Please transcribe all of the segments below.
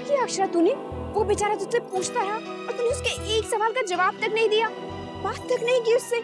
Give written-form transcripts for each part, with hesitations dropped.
किया अक्षरा तूने? वो बेचारा तुझसे पूछता रहा और तूने उसके एक सवाल का जवाब तक नहीं दिया, बात तक नहीं की उससे।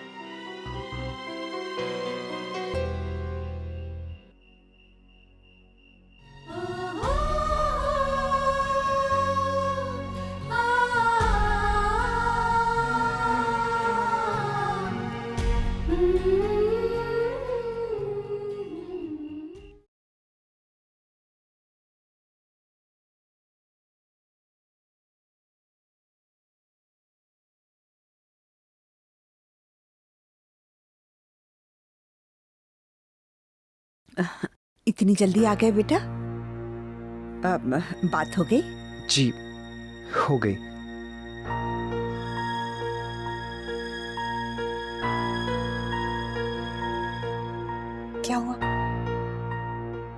इतनी जल्दी आ गए बेटा? बात हो गई? जी हो गई। क्या हुआ?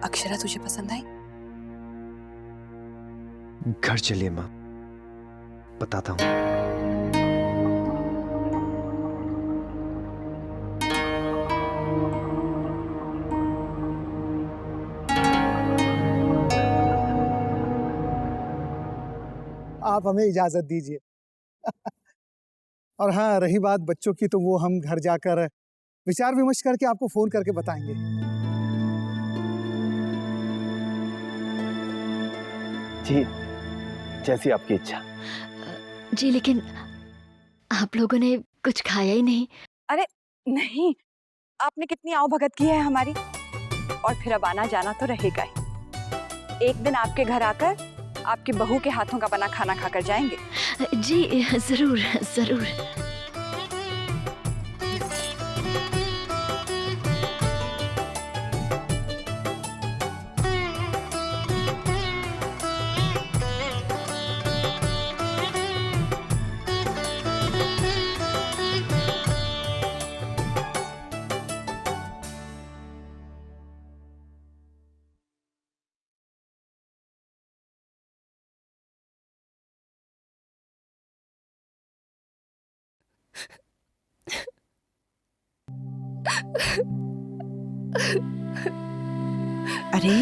अक्षरा तुझे पसंद आई? घर चलिए माँ, बताता हूँ। आप हमें इजाजत दीजिए। और हाँ, रही बात बच्चों की, तो वो हम घर जाकर विचार विमर्श करके आपको फोन करके बताएंगे। जी, जैसी आपकी इच्छा। जी लेकिन आप लोगों ने कुछ खाया ही नहीं। अरे नहीं, आपने कितनी आवभगत की है हमारी, और फिर अब आना जाना तो रहेगा ही। एक दिन आपके घर आकर आपकी बहू के हाथों का बना खाना खाकर जाएंगे। जी जरूर जरूर। अरे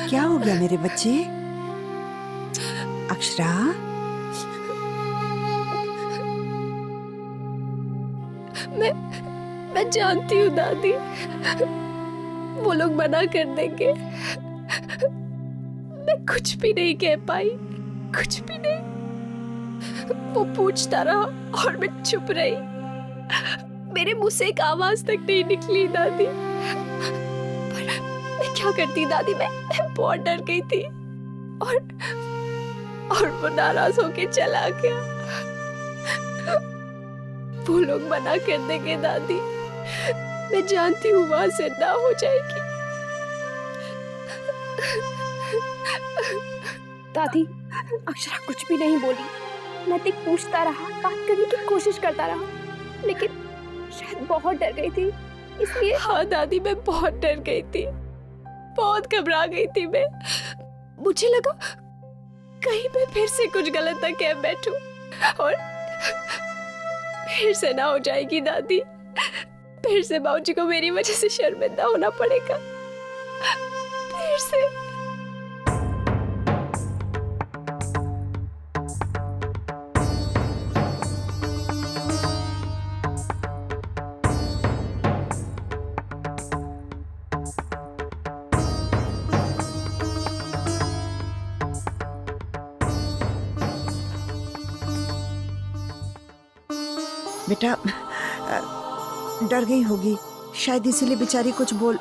क्या हो गया मेरे बच्चे? अक्षरा, मैं जानती हूँ दादी, वो लोग मना कर देंगे। मैं कुछ भी नहीं कह पाई, कुछ भी नहीं। वो पूछता रहा और मैं चुप रही। मेरे मुंह से एक आवाज तक नहीं निकली दादी। पर मैं क्या करती दादी, मैं बहुत डर गई थी। और वो नाराज होके चला गया। वो लोग मना कर देंगे दादी, मैं जानती हूँ वहां से ना हो जाएगी। दादी, अक्षरा कुछ भी नहीं बोली। नैतिक पूछता रहा, बात करने की कोशिश करता रहा, लेकिन शायद बहुत डर गई थी, इसलिए। हाँ दादी, मैं बहुत डर गई थी, बहुत घबरा गई थी मैं। मुझे लगा कहीं मैं फिर से कुछ गलत ना कह बैठूं और फिर से ना हो जाएगी दादी, फिर से बाबूजी को मेरी वजह से शर्मिंदा होना पड़ेगा, फिर से। बेटा डर गई होगी, शायद इसीलिए बेचारी कुछ बोल।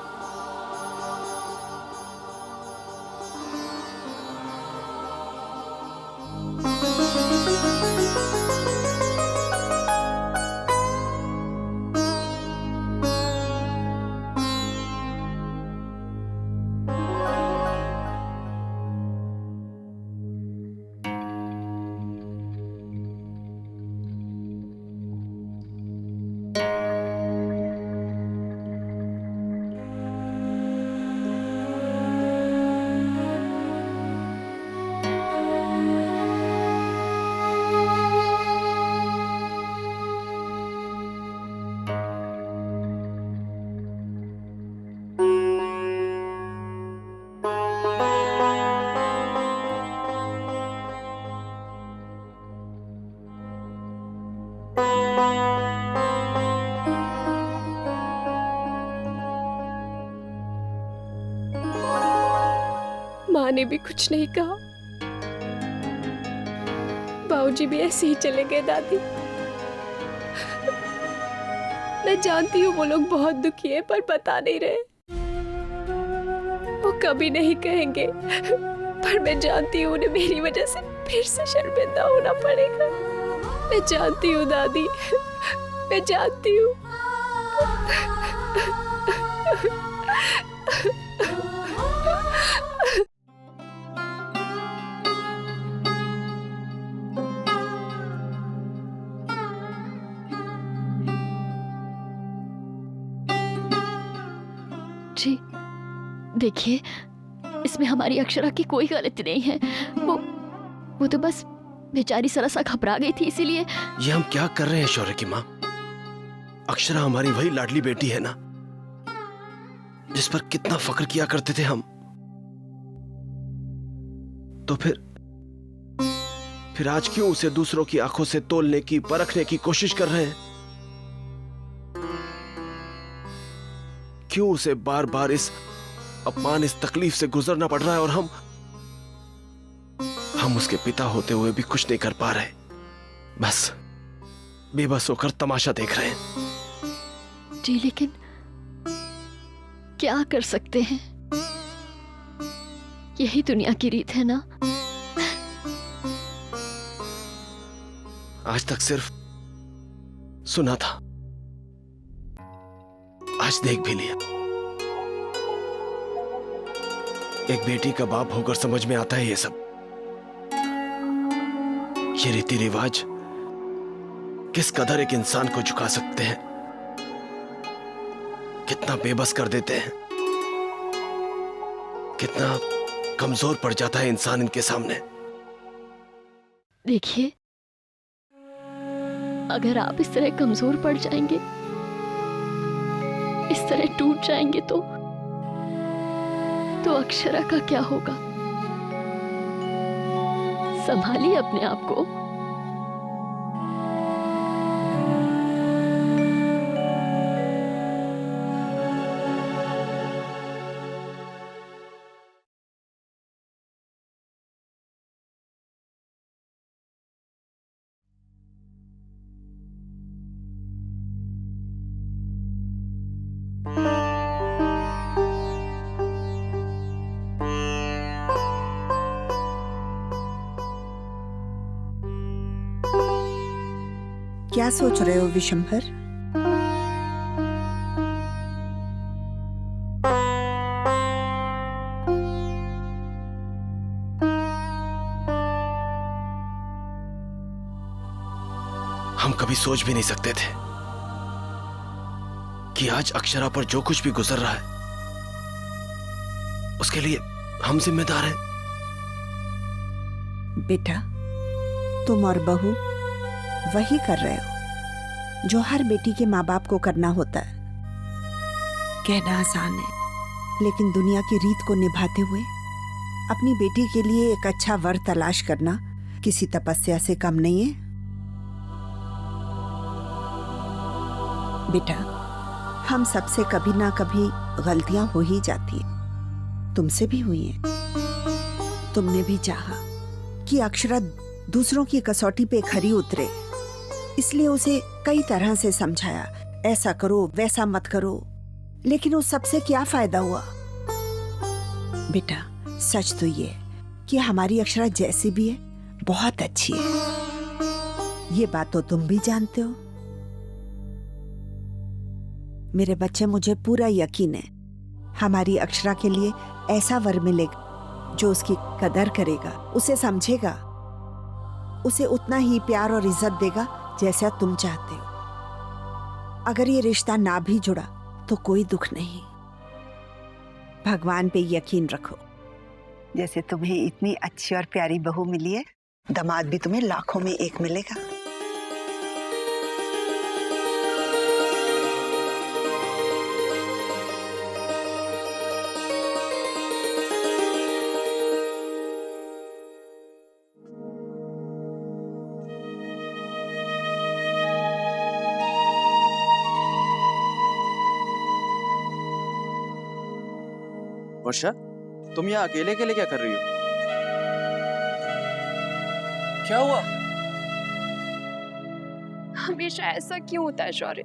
माँ ने भी कुछ नहीं कहा। बाबूजी भी ऐसे ही चले गए दादी। मैं जानती हूँ वो लोग बहुत दुखी है, पर बता नहीं रहे। वो कभी नहीं कहेंगे, पर मैं जानती हूँ उन्हें मेरी वजह से फिर से शर्मिंदा होना पड़ेगा। मैं जानती हूँ दादी, मैं जानती हूँ। जी देखिए, इसमें हमारी अक्षरा की कोई गलती नहीं है। वो तो बस बेचारी जरा सा घबरा गई थी, इसीलिए। ये हम क्या कर रहे हैं शौर्य की माँ? अक्षरा हमारी वही लाडली बेटी है ना, जिस पर कितना फख्र किया करते थे हम। तो फिर आज क्यों उसे दूसरों की आंखों से तोलने की, परखने की कोशिश कर रहे हैं? क्यों उसे बार बार इस अपमान, इस तकलीफ से गुजरना पड़ रहा है, और हम उसके पिता होते हुए भी कुछ नहीं कर पा रहे। बस बेबस होकर तमाशा देख रहे हैं। जी लेकिन क्या कर सकते हैं, यही दुनिया की रीत है ना। आज तक सिर्फ सुना था, आज देख भी लिया। एक बेटी का बाप होकर समझ में आता है ये सब। ये रीति रिवाज किस कदर एक इंसान को झुका सकते हैं, कितना बेबस कर देते हैं, कितना कमजोर पड़ जाता है इंसान इनके सामने। देखिए, अगर आप इस तरह कमजोर पड़ जाएंगे, इस तरह टूट जाएंगे, तो अक्षरा का क्या होगा? संभालिए अपने आप को। क्या सोच रहे हो विशंभर? हम कभी सोच भी नहीं सकते थे कि आज अक्षरा पर जो कुछ भी गुजर रहा है, उसके लिए हम जिम्मेदार हैं। बेटा, तुम और बहू वही कर रहे हो जो हर बेटी के माँ बाप को करना होता है। कहना आसान है, लेकिन दुनिया की रीत को निभाते हुए अपनी बेटी के लिए एक अच्छा वर तलाश करना किसी तपस्या से कम नहीं है। बेटा, हम सबसे कभी ना कभी गलतियां हो ही जाती है, तुमसे भी हुई हैं। तुमने भी चाहा कि अक्षरा दूसरों की कसौटी पे खरी उतरे, इसलिए उसे कई तरह से समझाया, ऐसा करो वैसा मत करो, लेकिन उस सबसे क्या फायदा हुआ? बेटा, सच तो ये कि हमारी अक्षरा जैसी भी है बहुत अच्छी है, ये बात तो तुम भी जानते हो। मेरे बच्चे, मुझे पूरा यकीन है हमारी अक्षरा के लिए ऐसा वर मिलेगा जो उसकी कदर करेगा, उसे समझेगा, उसे उतना ही प्यार और इज्जत देगा जैसा तुम चाहते हो। अगर ये रिश्ता ना भी जुड़ा तो कोई दुख नहीं, भगवान पे यकीन रखो। जैसे तुम्हें इतनी अच्छी और प्यारी बहू मिली है, दामाद भी तुम्हें लाखों में एक मिलेगा। वर्षा, तुम यहाँ अकेले अकेले क्या कर रही हो? क्या हुआ? हमेशा ऐसा क्यों होता है शौर्य?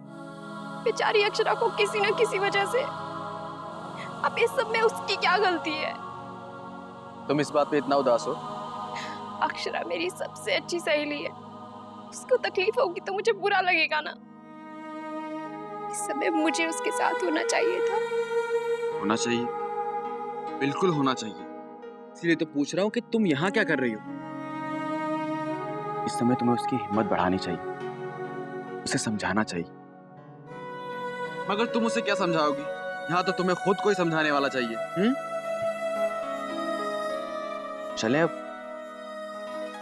बेचारी अक्षरा को किसी न किसी वजह से, अब इस सब में उसकी क्या गलती है? तुम इस बात पे इतना उदास हो? अक्षरा मेरी सबसे अच्छी सहेली है, उसको तकलीफ होगी तो मुझे बुरा लगेगा ना। इस समय मुझे उसके साथ होना चाहिए था। होना चाहिए, बिल्कुल होना चाहिए। इसलिए तो पूछ रहा हूँ कि तुम यहाँ क्या कर रही हो? इस समय तुम्हें उसकी हिम्मत बढ़ानी चाहिए, उसे समझाना चाहिए। मगर तुम उसे क्या समझाओगी? यहाँ तो तुम्हें खुद को ही समझाने वाला चाहिए। चलें अब?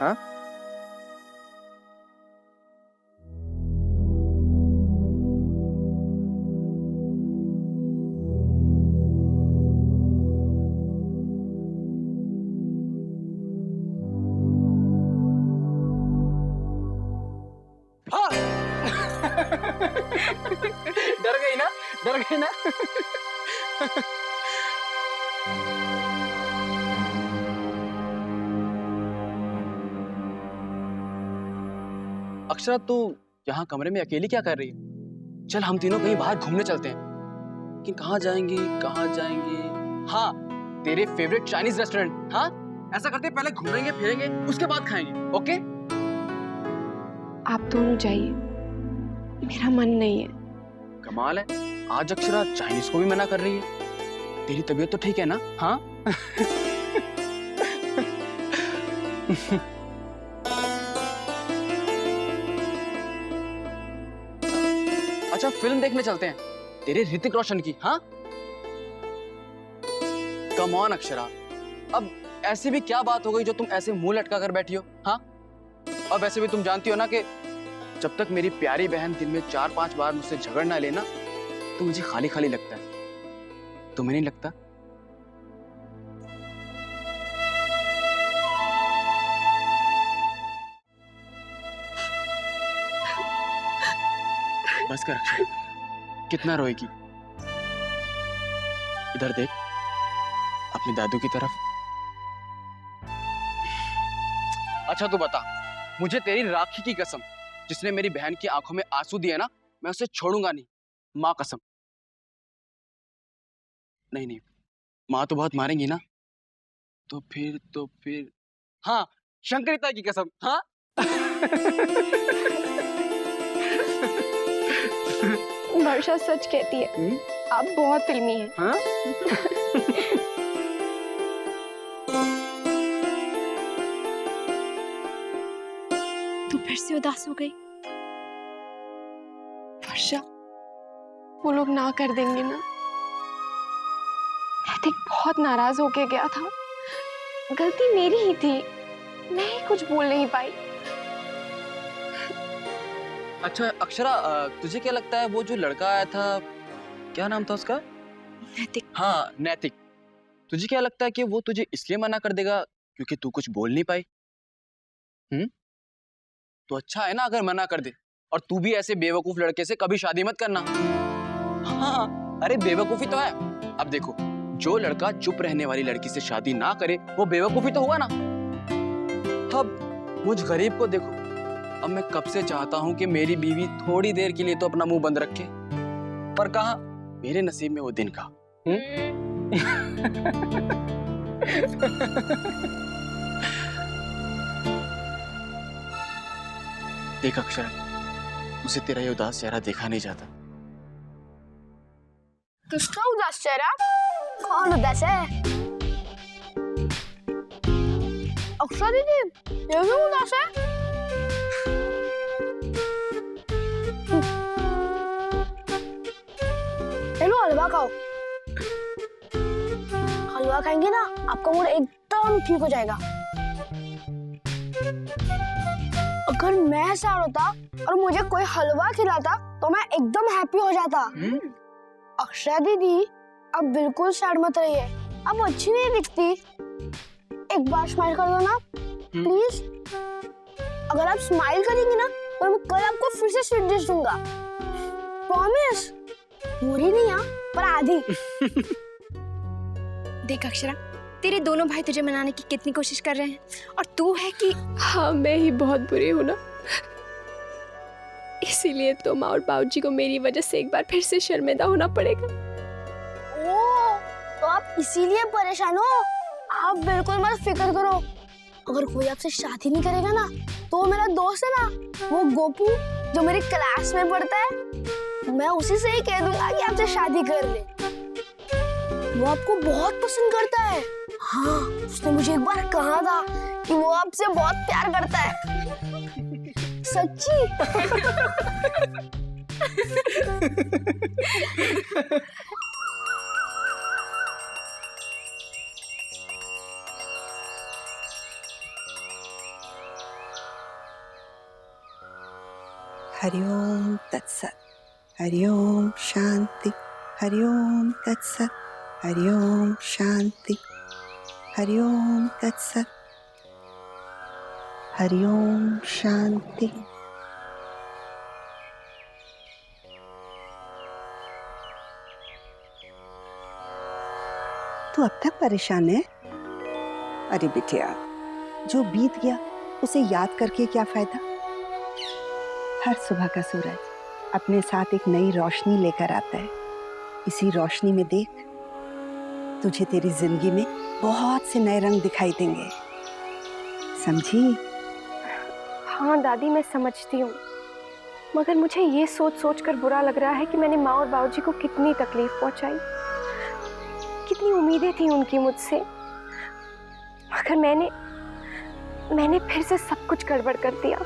हाँ? डर गई ना? डर गई ना? अक्षरा, तू यहाँ कमरे में अकेली क्या कर रही है? चल हम तीनों कहीं बाहर घूमने चलते हैं। कि कहाँ जाएंगे? कहाँ जाएंगे? हाँ, तेरे फेवरेट चाइनीज रेस्टोरेंट। हाँ, ऐसा करते हैं, पहले घूमेंगे फिरेंगे, उसके बाद खाएंगे। ओके? आप दोनों जाइए, मेरा मन नहीं है। कमाल है, आज अक्षरा चाइनीज को भी मना कर रही है। तेरी तबीयत तो ठीक है ना? हाँ? अच्छा, फिल्म देखने चलते हैं, तेरे ऋतिक रोशन की। हाँ? कम ऑन अक्षरा, अब ऐसी भी क्या बात हो गई जो तुम ऐसे मुंह लटका कर बैठी हो? हाँ? अब वैसे भी तुम जानती हो ना कि जब तक मेरी प्यारी बहन दिन में 4-5 बार मुझसे झगड़ ना लेना, तो मुझे खाली खाली लगता है। तुम्हें नहीं लगता? बस कर अक्षरा, कितना रोएगी? इधर देख, अपने दादू की तरफ। अच्छा तू बता, मुझे तेरी राखी की कसम, जिसने मेरी बहन की आंखों में आंसू दिए ना, मैं उसे छोड़ूंगा नहीं, माँ कसम। नहीं नहीं, माँ तो बहुत मारेंगी ना। तो फिर हाँ, शंकरिता की कसम। हाँ? वर्षा सच कहती है, आप बहुत फिल्मी हैं। हाँ? तू फिर से उदास हो गई? वर्षा, वो लोग ना कर देंगे ना? ऋतिक बहुत नाराज होके गया था, गलती मेरी ही थी, मैं ही कुछ बोल नहीं पाई। अच्छा अक्षरा, तुझे क्या लगता है वो जो लड़का आया था, क्या नाम था उसका? नैतिक। हाँ, नैतिक। तुझे क्या लगता है कि वो तुझे इसलिए मना कर देगा क्योंकि तू कुछ बोल नहीं पाई? तो अच्छा है ना अगर मना कर दे। और तू भी ऐसे बेवकूफ लड़के से कभी शादी मत करना। हाँ, अरे बेवकूफी तो है। अब देखो, जो लड़का चुप रहने वाली लड़की से शादी ना करे, वो बेवकूफी तो हुआ ना। अब मुझ गरीब को देखो, अब मैं कब से चाहता हूं कि मेरी बीवी थोड़ी देर के लिए तो अपना मुंह बंद रखे, पर कहां, मेरे नसीब में वो दिन का। देख अक्षरा, उसे तेरा ये उदास चेहरा देखा नहीं जाता। किसका उदास चेहरा? कौन उदास है? अक्षरा दीदी, ये भी उदास है? चलो हलवा खाओ। हलवा खाएंगे ना, आपका मूड एकदम ठीक हो जाएगा। अगर मैं सैड होता और मुझे कोई हलवा खिलाता तो मैं एकदम हैप्पी हो जाता। अक्षरा दीदी, अब बिल्कुल सैड मत रहिए, अब अच्छी नहीं दिखती। एक बार स्माइल कर दो ना प्लीज। अगर आप स्माइल करेंगी ना तो मैं कल आपको फिर से स्वीट डिश दूंगा, प्रॉमिस। पूरी नहीं, हाँ, पर आधी। देख अक्षरा, तेरे दोनों भाई तुझे मनाने की कितनी कोशिश कर रहे हैं और तू है कि हाँ मैं ही बहुत बुरी हूँ ना, इसीलिए तो माँ और बाबूजी को मेरी वजह से एक बार फिर से शर्मिंदा होना पड़ेगा। ओ, तो आप इसीलिए परेशान हो? आप बिल्कुल मत फिक्र करो। अगर कोई आपसे शादी नहीं करेगा ना, तो मेरा दोस्त है ना, वो गोपू जो मेरी क्लास में पढ़ता है, मैं उसी से ही कह दूंगा कि आपसे शादी कर ले। वो आपको बहुत पसंद करता है। हाँ, उसने मुझे एक बार कहा था कि वो आपसे बहुत प्यार करता है। सच्ची? हरिओम तत्सत, हरिओम शांति, हरिओम तत्सत, हरिओम शांति, हरिओम तत्सत, हरिओम शांति। तू अब तक परेशान है? अरे बिटिया, जो बीत गया उसे याद करके क्या फायदा। हर सुबह का सूरज अपने साथ एक नई रोशनी लेकर आता है। इसी रोशनी में देख, तुझे तेरी जिंदगी में बहुत से नए रंग दिखाई देंगे, समझी? हाँ दादी, मैं समझती हूँ, मगर मुझे ये सोच सोच कर बुरा लग रहा है कि मैंने माँ और बाबूजी को कितनी तकलीफ पहुँचाई। कितनी उम्मीदें थी उनकी मुझसे, मगर मैंने फिर से सब कुछ गड़बड़ कर दिया।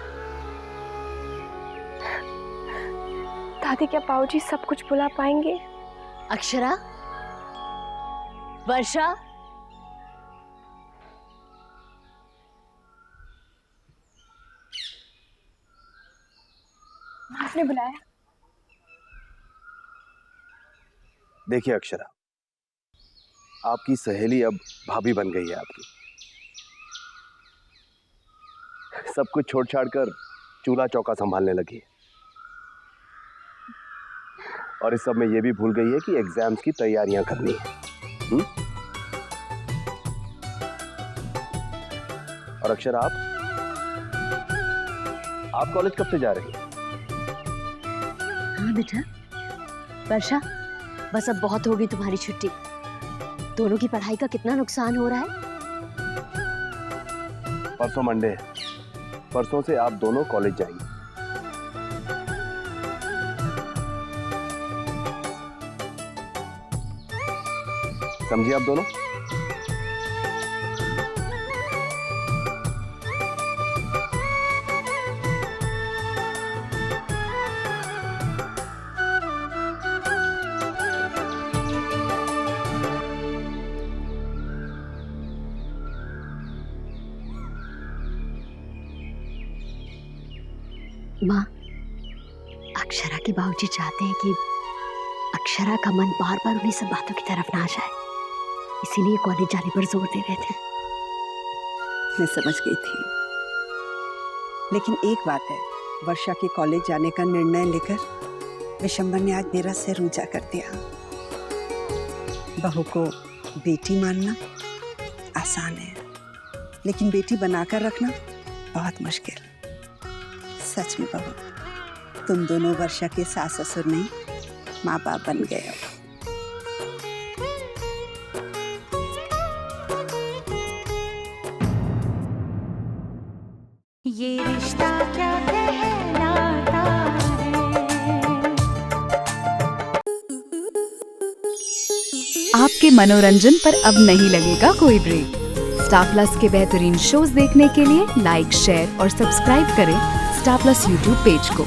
दादी, क्या बाबूजी सब कुछ भुला पाएंगे? अक्षरा, वर्षा, आपने बुलाया? देखिए अक्षरा, आपकी सहेली अब भाभी बन गई है आपकी। सब कुछ छोड़ छाड़ कर चूल्हा चौका संभालने लगी है, और इस सब में ये भी भूल गई है कि एग्जाम्स की तैयारियां करनी है। और अक्षरा, आप कॉलेज कब से जा रही हैं? हाँ बेटा। वर्षा, बस अब बहुत हो गई तुम्हारी छुट्टी। दोनों की पढ़ाई का कितना नुकसान हो रहा है। परसों मंडे है, परसों से आप दोनों कॉलेज जाएंगे। समझिए आप दोनों? माँ, अक्षरा के बाबूजी चाहते हैं कि अक्षरा का मन बार बार उन्हीं सब बातों की तरफ ना जाए, इसीलिए कॉलेज जाने पर जोर दे रहे थे। मैं समझ गई थी, लेकिन एक बात है, वर्षा के कॉलेज जाने का निर्णय लेकर विशंबर ने आज मेरा सिर ऊंचा कर दिया। बहू को बेटी मानना आसान है, लेकिन बेटी बनाकर रखना बहुत मुश्किल। सच में बहू, तुम दोनों वर्षा के सास ससुर नहीं, माँ बाप बन गए हो। ये रिश्ता क्या कहलाता है। आपके मनोरंजन पर अब नहीं लगेगा कोई ब्रेक। स्टार प्लस के बेहतरीन शोज देखने के लिए लाइक, शेयर और सब्सक्राइब करें स्टार प्लस यूट्यूब पेज को।